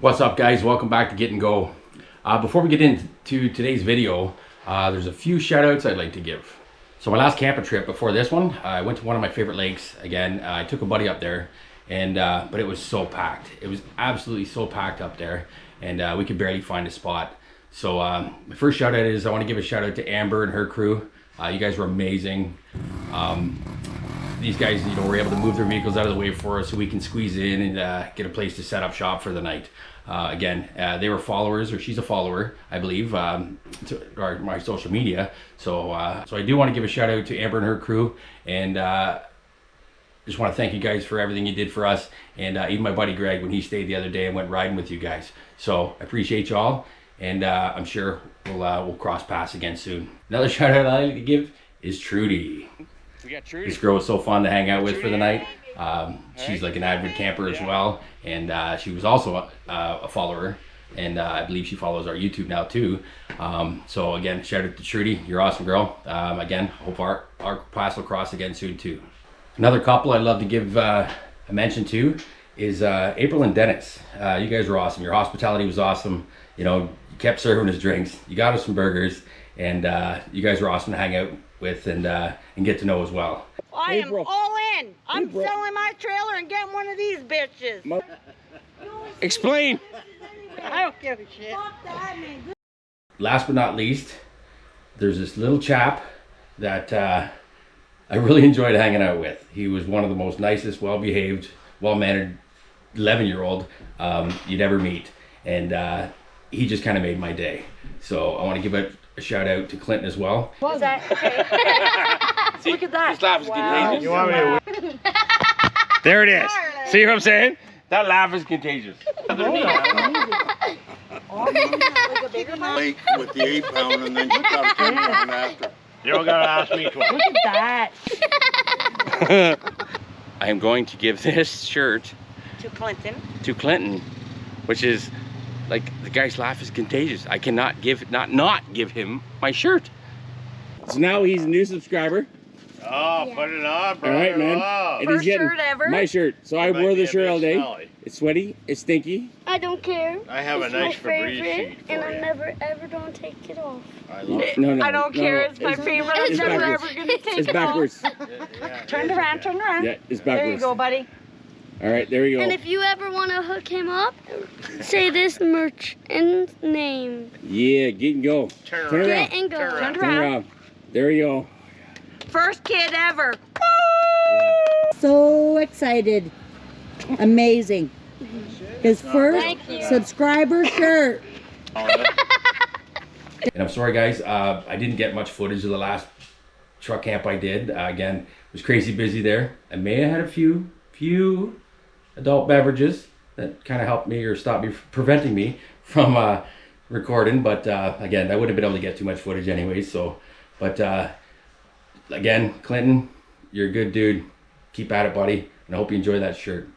What's up, guys? Welcome back to Get and Go. Before we get into today's video, there's a few shout outs I'd like to give. So my last camping trip before this one, I went to one of my favorite lakes again. I took a buddy up there, and but it was so packed. It was absolutely so packed up there, and we could barely find a spot. So my first shout out is I want to give a shout out to Amber and her crew. You guys were amazing. These guys, were able to move their vehicles out of the way for us so we can squeeze in and get a place to set up shop for the night. Again, they were followers, or she's a follower, I believe, to my social media. So I do want to give a shout out to Amber and her crew, and just want to thank you guys for everything you did for us, and even my buddy Greg when he stayed the other day and went riding with you guys. So I appreciate y'all, and I'm sure we'll cross paths again soon. Another shout out I like to give is Trudy. We got Trudy. This girl was so fun to hang out with for the night. She's like an avid camper as well, and she was also a follower, and I believe she follows our YouTube now too. So again, shout out to Trudy, you're an awesome girl. Again, hope our paths will cross again soon too. Another couple I'd love to give a mention to is April and Dennis. You guys were awesome. Your hospitality was awesome. You kept serving us drinks. You got us some burgers, and you guys were awesome to hang out with and get to know as well. I am all in. I'm selling my trailer and getting one of these bitches. Explain. I don't give a shit. Last but not least, there's this little chap that I really enjoyed hanging out with. He was one of the most nicest, well-behaved, well-mannered 11-year-old you'd ever meet, and he just kind of made my day. So I want to give a shout out to Clinton as well. What was that? Okay. See, look at that. This laugh is contagious. You want me to... There it is. See what I'm saying? That laugh is contagious. Lake with the 8-pound, and then you got a 10-pound after. You don't gotta ask me twice. Look at that. I am going to give this shirt To Clinton. to Clinton, which is like, the guy's laugh is contagious. I cannot not give him my shirt. So now he's a new subscriber. Oh, put it on, bro. All right, man. And First he's getting shirt ever. my shirt. So I Might wore be the a shirt bit all day. smelly. It's sweaty. It's stinky. I don't care. I have a It's nice my Febreze favorite, sheet and for I you. never ever don't take it off. I love it. No, I don't care. no. It's my favorite. I'm it's never backwards. ever gonna take It's it off. backwards. Turn around. Turn around. Yeah, it's backwards. There you go, buddy. All right, there we go. And if you ever want to hook him up, say this merchant's name. Yeah, get and go. Turn Turn around. around. Get and go. Turn around. Turn Turn around. around. There we go. First kid ever. So excited. Amazing. His first Thank you. subscriber shirt. And I'm sorry, guys, I didn't get much footage of the last truck camp I did. Again, it was crazy busy there. I may have had a few adult beverages that kind of helped me or stopped me, preventing me from recording. But again, I wouldn't have been able to get too much footage anyways. So, but again, Clinton, you're a good dude. Keep at it, buddy. And I hope you enjoy that shirt.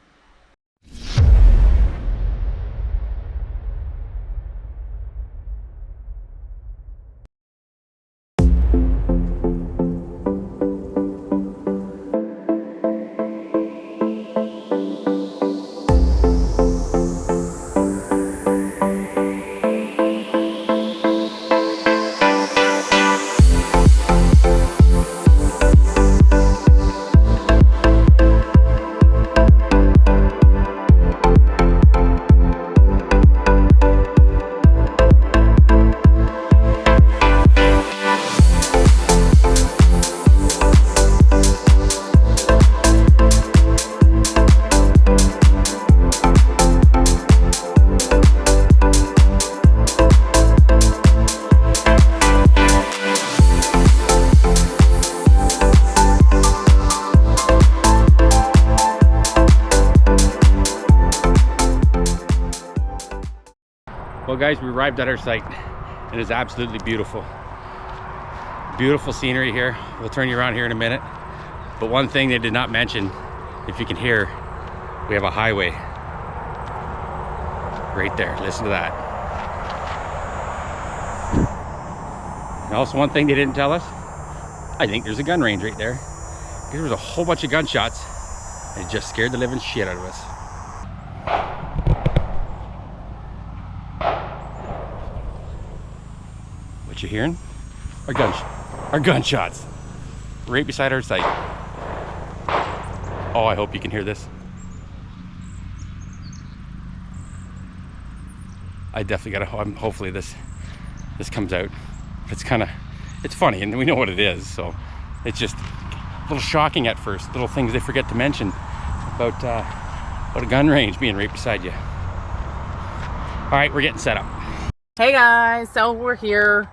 Well, guys, we arrived at our site. It is absolutely beautiful. Beautiful scenery here. We'll turn you around here in a minute. But one thing they did not mention, if you can hear, we have a highway right there. Listen to that. And also one thing they didn't tell us, I think there's a gun range right there. There was a whole bunch of gunshots, and it just scared the living shit out of us. What you hearing? Our gunshots. Right beside our site. Oh, I hope you can hear this. I definitely gotta, hopefully this comes out. It's funny, and we know what it is, so it's just a little shocking at first. Little things they forget to mention about a gun range being right beside you. All right, we're getting set up. Hey guys, so we're here.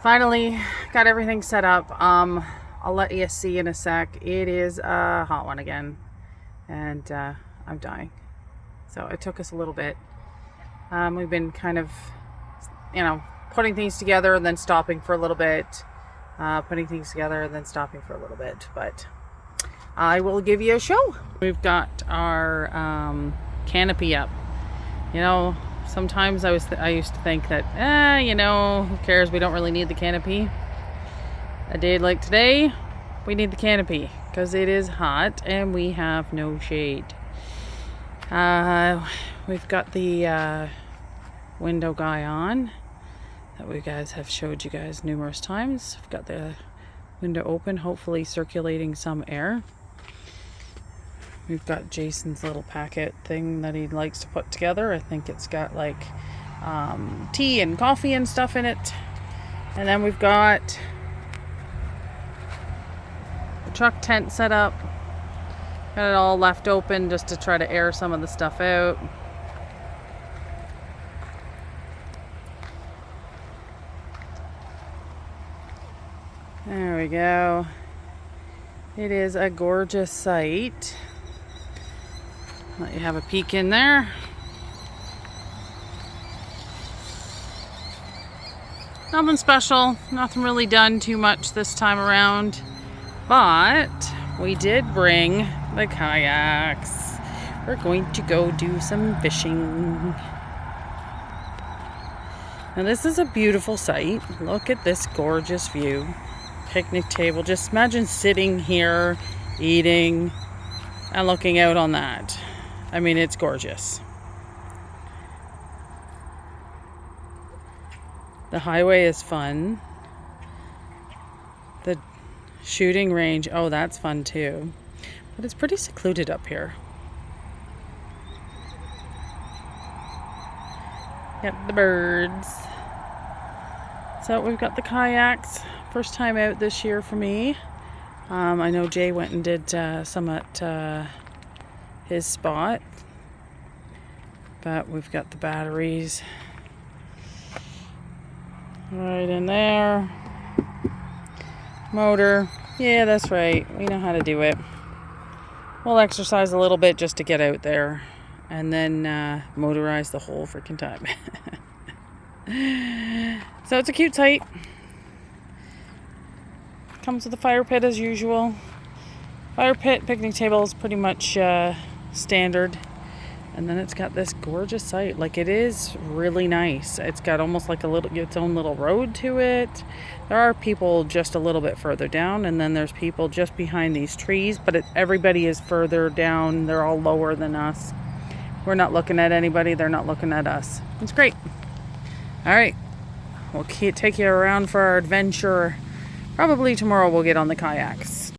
Finally got everything set up. I'll let you see in a sec. It is a hot one again, and I'm dying. So it took us a little bit. We've been kind of, putting things together and then stopping for a little bit. Putting things together and then stopping for a little bit. But I will give you a show. We've got our canopy up. Sometimes I used to think that, who cares? We don't really need the canopy. A day like today, we need the canopy because it is hot and we have no shade. We've got the window guy on that we guys have showed you guys numerous times. We've got the window open, hopefully circulating some air. We've got Jason's little packet thing that he likes to put together. I think it's got like tea and coffee and stuff in it. And then we've got the truck tent set up. Got it all left open just to try to air some of the stuff out. There we go. It is a gorgeous site. Let you have a peek in there. Nothing special, nothing really done too much this time around, but we did bring the kayaks. We're going to go do some fishing. Now this is a beautiful site. Look at this gorgeous view. Picnic table. Just imagine sitting here, eating, and looking out on that. I mean, it's gorgeous. The highway is fun. The shooting range, oh, that's fun too. But it's pretty secluded up here. Got the birds. So we've got the kayaks. First time out this year for me. I know Jay went and did some at his spot. But we've got the batteries right in there. Motor. Yeah, that's right. We know how to do it. We'll exercise a little bit just to get out there. And then motorize the whole freaking time. So it's a cute site. Comes with a fire pit as usual. Fire pit, picnic table is pretty much standard. And then it's got this gorgeous site. Like, it is really nice. It's got almost like its own little road to it. There are people just a little bit further down, and then there's people just behind these trees, but everybody is further down. They're all lower than us. We're not looking at anybody. They're not looking at us. It's great. All right. We'll take you around for our adventure. Probably tomorrow we'll get on the kayaks.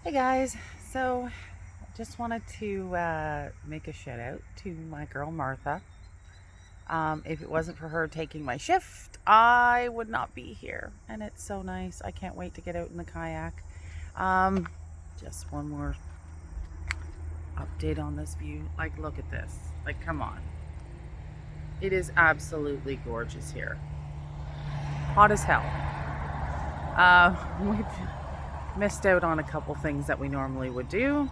Hey guys, so just wanted to make a shout out to my girl Martha. If it wasn't for her taking my shift, I would not be here, and it's so nice. I can't wait to get out in the kayak. Just one more update on this view. Like, look at this. Like, come on. It is absolutely gorgeous here. Hot as hell. We've missed out on a couple things that we normally would do.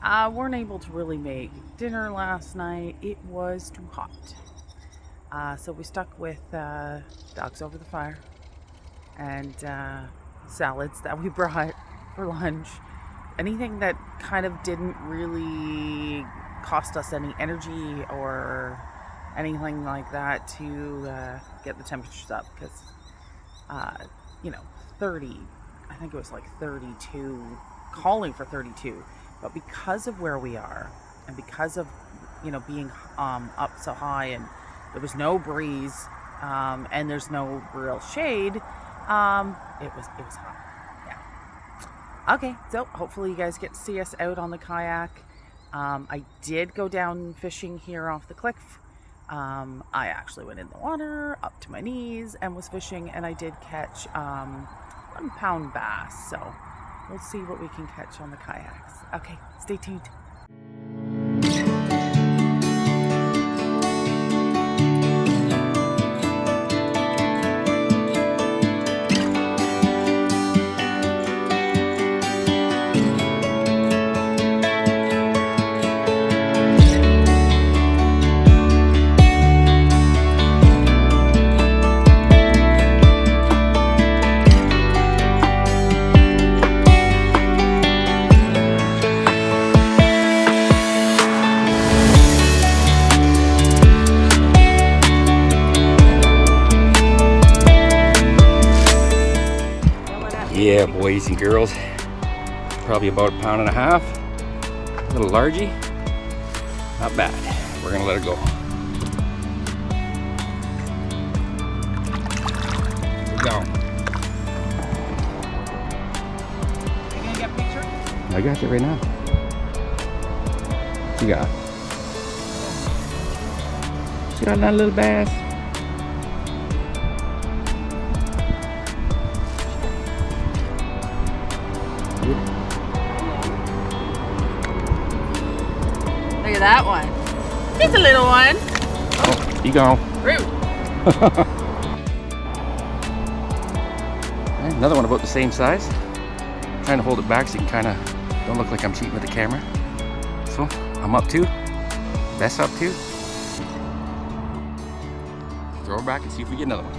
Weren't able to really make dinner last night. It was too hot. So we stuck with dogs over the fire and salads that we brought for lunch. Anything that kind of didn't really cost us any energy or anything like that to get the temperatures up, because 30, I think it was like 32, calling for 32, but because of where we are and because of being up so high, and there was no breeze, and there's no real shade, it was hot. Yeah. Okay, so hopefully you guys get to see us out on the kayak. I did go down fishing here off the cliff. I actually went in the water up to my knees and was fishing, and I did catch 1 pound bass. So we'll see what we can catch on the kayaks. Okay, stay tuned. Yeah, boys and girls, probably about 1.5 pounds, a little largy, not bad. We're gonna let it go. Here we go. You gonna get a picture? I got you right now. What you got? You got that little bass? Look at that one. It's a little one. Oh, he gone. Rude. Another one about the same size. I'm trying to hold it back so you can kind of don't look like I'm cheating with the camera. So I'm up 2. Best up 2. Throw her back and see if we get another one.